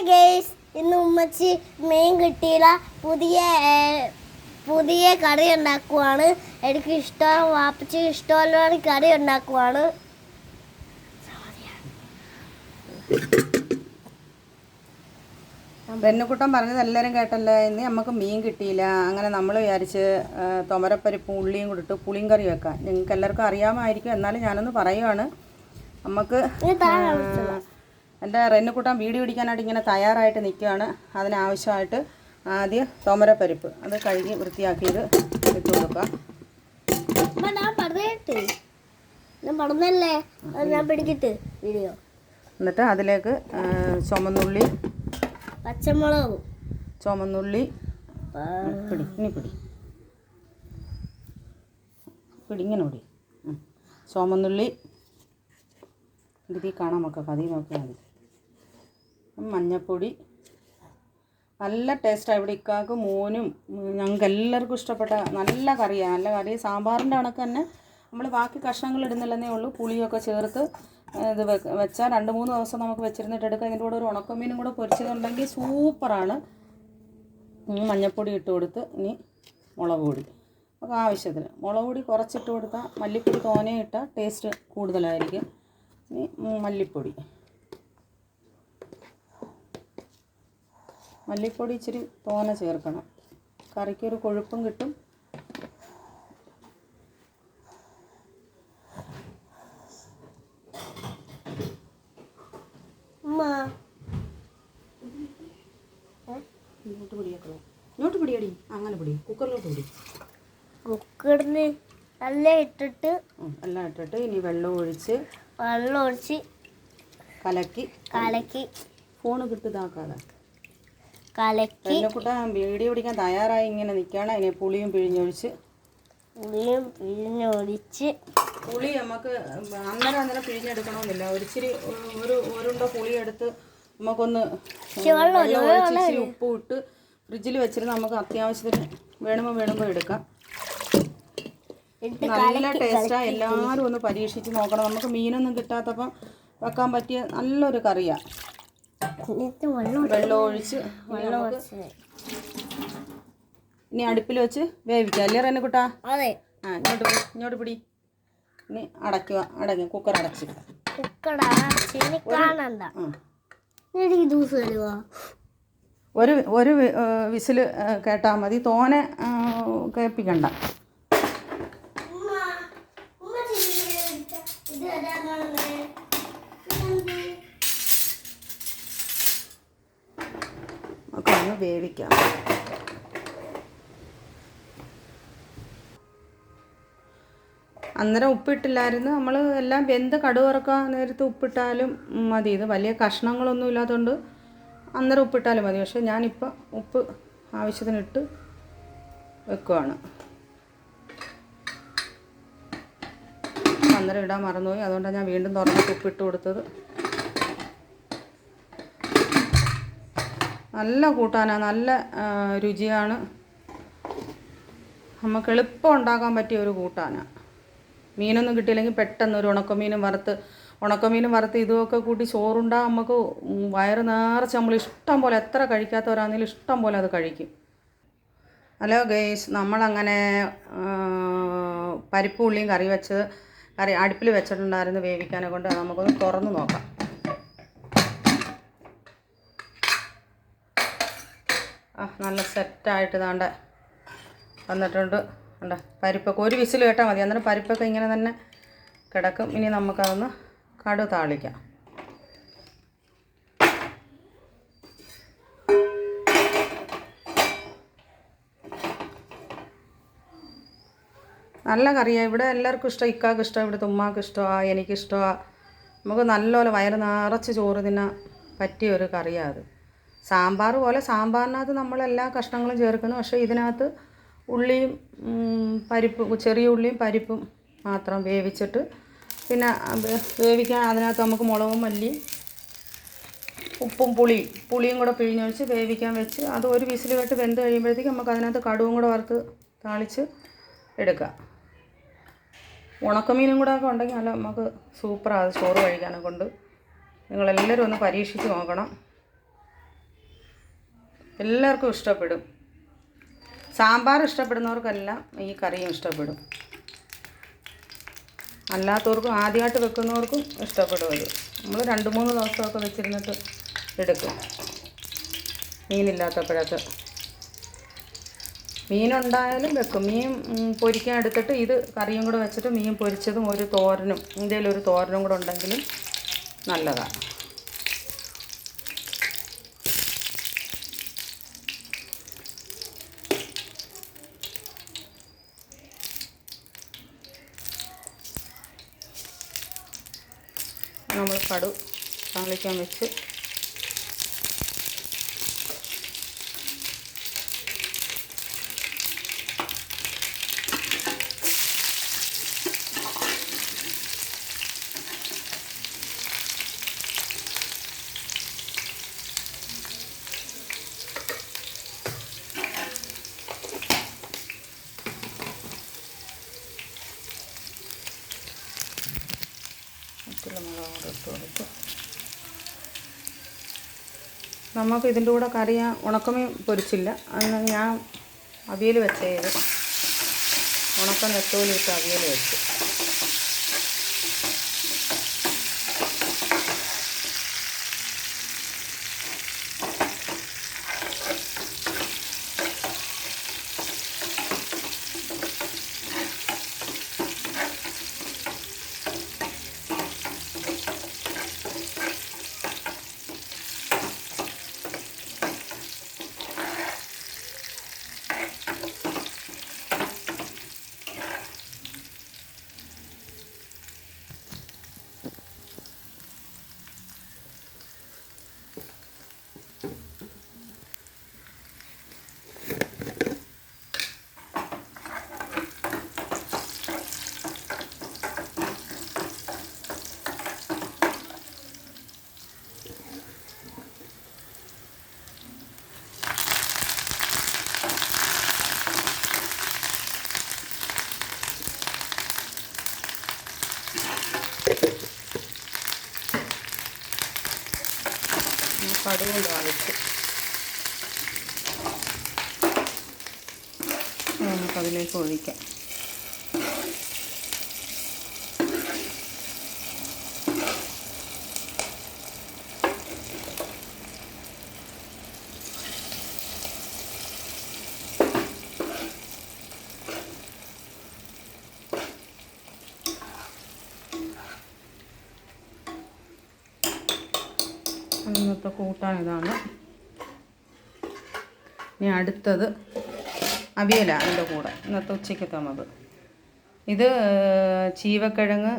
Guys, ഇന്ന് ഉമ്മച്ചി മീൻ കിട്ടിയില്ല. പുതിയ കറി ഉണ്ടാക്കുവാണ്. എനിക്ക് ഇഷ്ടം, വാപ്പച്ചി ഇഷ്ടമുള്ള കറി ഉണ്ടാക്കുവാണ്. വെണ്ണുക്കുട്ടൻ പറഞ്ഞത് എല്ലാവരും കേട്ടല്ലോ. ഇന്ന് നമുക്ക് മീൻ കിട്ടിയില്ല. അങ്ങനെ നമ്മൾ വിചാരിച്ച് തുമരപ്പരിപ്പും ഉള്ളിയും കൂടിട്ട് പുളിയും കറി വെക്കാം. നിങ്ങൾക്ക് എല്ലാവർക്കും അറിയാമായിരിക്കും, എന്നാലും ഞാനൊന്ന് പറയുവാണ്. നമുക്ക് എൻ്റെ റെന്നുക്കുട്ടൻ വീഡിയോ പിടിക്കാനായിട്ട് ഇങ്ങനെ തയ്യാറായിട്ട് നിൽക്കുകയാണ്. അതിനാവശ്യമായിട്ട് ആദ്യം തുമരപ്പരിപ്പ് അത് കഴുകി വൃത്തിയാക്കിയത് ഇട്ട് കൊടുക്കുക. എന്നിട്ട് അതിലേക്ക് ചുമന്നുള്ളി, പച്ചമുളക്, ചുമന്നുള്ളി ഇങ്ങനെ പിടി ചുമന്നുള്ളി ഇതിൽ കാണാൻ മക്കൾക്ക് അതിൽ നോക്കിയാൽ മതി. മഞ്ഞൾപ്പൊടി, നല്ല ടേസ്റ്റാണ്. ഇവിടെ ഇക്കാക്ക് മോനും ഞങ്ങൾക്ക് എല്ലാവർക്കും ഇഷ്ടപ്പെട്ട നല്ല കറിയാണ്. നല്ല കറി സാമ്പാറിൻ്റെ കണക്ക് തന്നെ. നമ്മൾ ബാക്കി കഷ്ണങ്ങൾ ഇടുന്നില്ലെന്നേ ഉള്ളൂ. പുളിയൊക്കെ ചേർത്ത് ഇത് വെച്ചാൽ 2-3 ദിവസം നമുക്ക് വെച്ചിരുന്നിട്ട് എടുക്കാം. ഇതിൻ്റെ കൂടെ ഒരു ഉണക്കമീനും കൂടെ പൊരിച്ചതുണ്ടെങ്കിൽ സൂപ്പറാണ്. മഞ്ഞൾപ്പൊടി ഇട്ട് കൊടുത്ത് ഇനി മുളക് പൊടി അപ്പോൾ ആവശ്യത്തിന് മുളക് പൊടി കുറച്ചിട്ട് കൊടുത്താൽ, മല്ലിപ്പൊടി തോനെ ഇട്ടാൽ ടേസ്റ്റ് കൂടുതലായിരിക്കും. ഇനി മല്ലിപ്പൊടി ഇച്ചിരി തോനെ ചേർക്കണം. കറിക്കൊരു കൊഴുപ്പും കിട്ടും. ഇങ്ങോട്ട് പിടിയടി, അങ്ങനെ പിടി, കുക്കറിലോട്ട് പിടി. കുക്കറിൽ എല്ലാം ഇട്ടിട്ട് ഇനി വെള്ളം ഒഴിച്ച് കലക്കി ഫോണ് കിട്ടിതാക്കാതെ കുട്ട വീഡിയോ പിടിക്കാൻ തയ്യാറായി ഇങ്ങനെ നിൽക്കുകയാണ്. അതിനെ പുളിയും പിഴിഞ്ഞൊഴിച്ച് പുളി നമുക്ക് അന്നേരം പിഴിഞ്ഞെടുക്കണമെന്നില്ല. ഒരിച്ചിരി ഒരുണ്ട പുളി എടുത്ത് നമുക്കൊന്ന് ഇച്ചിരി ഉപ്പ് ഇട്ട് ഫ്രിഡ്ജിൽ വെച്ചിരുന്ന് നമുക്ക് അത്യാവശ്യത്തിന് വേണുമ്പോൾ എടുക്കാം. നല്ല ടേസ്റ്റാണ്. എല്ലാവരും ഒന്ന് പരീക്ഷിച്ച് നോക്കണം. നമുക്ക് മീനൊന്നും കിട്ടാത്തപ്പം വെക്കാൻ പറ്റിയ നല്ലൊരു കറിയാണ്. വെള്ളം ഒഴിച്ച് ഇനി അടുപ്പിൽ വെച്ച് വേവിക്കാം അല്ലേ റെന്നുക്കുട്ടാ? ഇങ്ങോട്ട് പിടി. ഇനി അടയ്ക്കുക. കുക്കർ അടച്ച് ഒരു വിസിൽ കേട്ടാൽ മതി. തോനെ കേൾപ്പിക്കണ്ട. ഒക്കെ ഒന്ന് വേവിക്കാം. അന്നേരം ഉപ്പിട്ടില്ലായിരുന്നു. നമ്മൾ എല്ലാം വെന്ത് കടുവറക്കാൻ നേരത്ത് ഉപ്പിട്ടാലും മതി. ഇത് വലിയ കഷ്ണങ്ങളൊന്നും ഇല്ലാത്തതുകൊണ്ട് അന്നേരം ഉപ്പിട്ടാലും മതി. പക്ഷേ ഞാനിപ്പോൾ ഉപ്പ് ആവശ്യത്തിനിട്ട് വെക്കുവാണ്. അന്നേരം ഇടാൻ മറന്നുപോയി. അതുകൊണ്ടാണ് ഞാൻ വീണ്ടും തുറന്നിട്ട് ഉപ്പിട്ട് കൊടുത്തത്. നല്ല കൂട്ടാനാണ്, നല്ല രുചിയാണ്. നമുക്ക് എളുപ്പം ഉണ്ടാക്കാൻ പറ്റിയ ഒരു കൂട്ടാനാണ്. മീനൊന്നും കിട്ടിയില്ലെങ്കിൽ പെട്ടെന്ന് ഒരു ഉണക്കമീനും വറുത്ത് ഇതുമൊക്കെ കൂട്ടി ചോറുണ്ടാൽ നമുക്ക് വയറ് നിറച്ച് നമ്മൾ ഇഷ്ടം പോലെ, എത്ര കഴിക്കാത്തവരാണെങ്കിലും ഇഷ്ടം പോലെ അത് കഴിക്കും. ഹലോ ഗൈസ്, നമ്മളങ്ങനെ പരിപ്പ് ഉള്ളിയും കറി അടുപ്പിൽ വെച്ചിട്ടുണ്ടായിരുന്നു വേവിക്കാനെ കൊണ്ട്. നമുക്കൊന്ന് തുറന്ന് നോക്കാം. നല്ല സെറ്റായിട്ട് ദാണ്ട വന്നിട്ടുണ്ട്. പരിപ്പൊക്കെ ഒരു വിസിൽ കേട്ടാൽ മതി. അന്നേരം പരിപ്പൊക്കെ ഇങ്ങനെ തന്നെ കിടക്കും. ഇനി നമുക്കതൊന്ന് കടു താളിക്കാം. നല്ല കറിയാണ്. ഇവിടെ എല്ലാവർക്കും ഇഷ്ടം. ഇക്കാക്ക് ഇഷ്ടം, ഇവിടുത്തെ ഉമ്മാക്ക് ഇഷ്ടമാണ്, എനിക്കിഷ്ടമാണ്. നമുക്ക് നല്ലപോലെ വയറ് നിറച്ച് ചോറ് തിന്നാൻ പറ്റിയ ഒരു കറിയാണ് അത്. സാമ്പാർ പോലെ സാമ്പാറിനകത്ത് നമ്മളെല്ലാ കഷ്ണങ്ങളും ചേർക്കുന്നു. പക്ഷേ ഇതിനകത്ത് ഉള്ളിയും ചെറിയ ഉള്ളിയും പരിപ്പും മാത്രം വേവിച്ചിട്ട്, പിന്നെ വേവിക്കാൻ അതിനകത്ത് നമുക്ക് മുളകും മല്ലിയും ഉപ്പും പുളിയും കൂടെ പിഴിഞ്ഞൊഴിച്ച് വേവിക്കാൻ വെച്ച് അത് ഒരു വിസിൽ കേട്ട് വെന്ത് കഴിയുമ്പോഴത്തേക്ക് നമുക്ക് അതിനകത്ത് കടുവും കൂടെ വറുത്ത് താളിച്ച് എടുക്കാം. ഉണക്കമീനും കൂടെ ഒക്കെ ഉണ്ടെങ്കിൽ നല്ല നമുക്ക് സൂപ്പറാണ് ചോറ് കഴിക്കാനെ കൊണ്ട്. നിങ്ങളെല്ലാവരും ഒന്ന് പരീക്ഷിച്ച് നോക്കണം. എല്ലാവർക്കും ഇഷ്ടപ്പെടും. സാമ്പാർ ഇഷ്ടപ്പെടുന്നവർക്കെല്ലാം ഈ കറിയും ഇഷ്ടപ്പെടും. അല്ലാത്തവർക്കും ആദ്യമായിട്ട് വെക്കുന്നവർക്കും ഇഷ്ടപ്പെടും. ഇത് നമ്മൾ 2-3 ദിവസമൊക്കെ വെച്ചിരുന്നിട്ട് എടുക്കും മീനില്ലാത്തപ്പോഴൊക്കെ. മീനുണ്ടായാലും വെക്കും. മീൻ പൊരിക്കാൻ എടുത്തിട്ട് ഇത് കറിയും കൂടെ വെച്ചിട്ട് മീൻ പൊരിച്ചതും ഒരു തോരനും, എന്തെങ്കിലും ഒരു തോരനും കൂടെ ഉണ്ടെങ്കിലും നല്ലതാണ്. നമ്മൾ കടു താളിക്കാൻ വെച്ച് മുളക് ഇട്ട് കൊടുത്ത് നമുക്ക് ഇതിൻ്റെ കൂടെ കറിയാൻ ഉണക്കമീൻ പൊരിച്ചില്ല. അന്ന് ഞാൻ അവിയൽ വെച്ചത് ഉണക്ക നെത്തോലിയിട്ട് അവിയൽ വെച്ചു. കടുകും താളിച്ച് നമുക്കതിലേക്ക് ഒഴിക്കാം. ഇന്നത്തെ കൂട്ടാൻ ഇതാണ്. ഇനി അടുത്തത് അവിയലാണ് അതിൻ്റെ കൂടെ ഇന്നത്തെ ഉച്ചയ്ക്കത്തെ നമുക്ക്. ഇത് ചീവക്കിഴങ്ങ്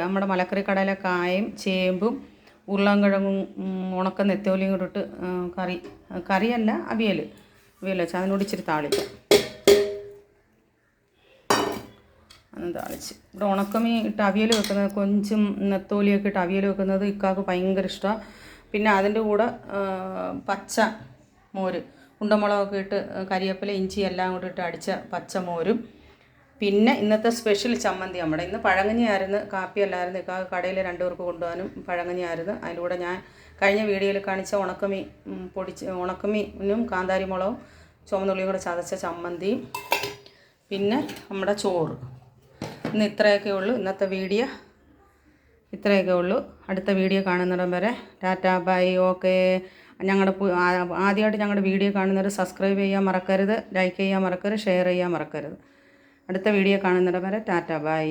നമ്മുടെ മലക്കറി കടയിലെ കായും ചേമ്പും ഉരുളൻകിഴങ്ങും ഉണക്ക നെത്തോലിയും കൂടെ ഇട്ട് കറിയല്ല അവിയൽ വെച്ചാൽ അതിനോട് ഇച്ചിരി താളിക്കാം. അന്ന് താളിച്ച് ഇവിടെ ഉണക്കമീൻ ഇട്ട് അവിയൽ വെക്കുന്നത്, കൊഞ്ചും നെത്തോലിയൊക്കെ ഇട്ട് അവിയൽ വെക്കുന്നത് ഇക്കാക്ക് ഭയങ്കര ഇഷ്ടമാണ്. പിന്നെ അതിൻ്റെ കൂടെ പച്ച മോര്, ഉണ്ടമുളകൊക്കെ ഇട്ട് കരിവേപ്പില ഇഞ്ചി എല്ലാം കൂടി ഇട്ട് അടിച്ച പച്ചമോരും, പിന്നെ ഇന്നത്തെ സ്പെഷ്യൽ ചമ്മന്തി. നമ്മുടെ ഇന്ന് പഴങ്കഞ്ഞിയായിരുന്നു, കാപ്പിയല്ലായിരുന്നു. ഇക്കാക്ക് കടയിൽ 2 പേർക്ക് കൊണ്ടുപോകാനും പഴങ്കഞ്ഞിയായിരുന്നു. അതിലൂടെ ഞാൻ കഴിഞ്ഞ വീഡിയോയിൽ കാണിച്ച ഉണക്കമീനും കാന്താരി മുളകും ചുവന്നുള്ളിയും കൂടെ ചതച്ച ചമ്മന്തിയും, പിന്നെ നമ്മുടെ ചോറ്. ഇന്ന് ഇത്രയൊക്കെ ഉള്ളൂ ഇന്നത്തെ വീഡിയോ. ഇത്രയൊക്കെ ഉള്ളൂ. അടുത്ത വീഡിയോ കാണുന്നിടം വരെ ടാറ്റാ ബൈ. ഓക്കെ. ആദ്യമായിട്ട് ഞങ്ങളുടെ വീഡിയോ കാണുന്നവർ സബ്സ്ക്രൈബ് ചെയ്യാൻ മറക്കരുത്, ലൈക്ക് ചെയ്യാൻ മറക്കരുത്, ഷെയർ ചെയ്യാൻ മറക്കരുത്. അടുത്ത വീഡിയോ കാണുന്നിടം വരെ ടാറ്റാ ബൈ.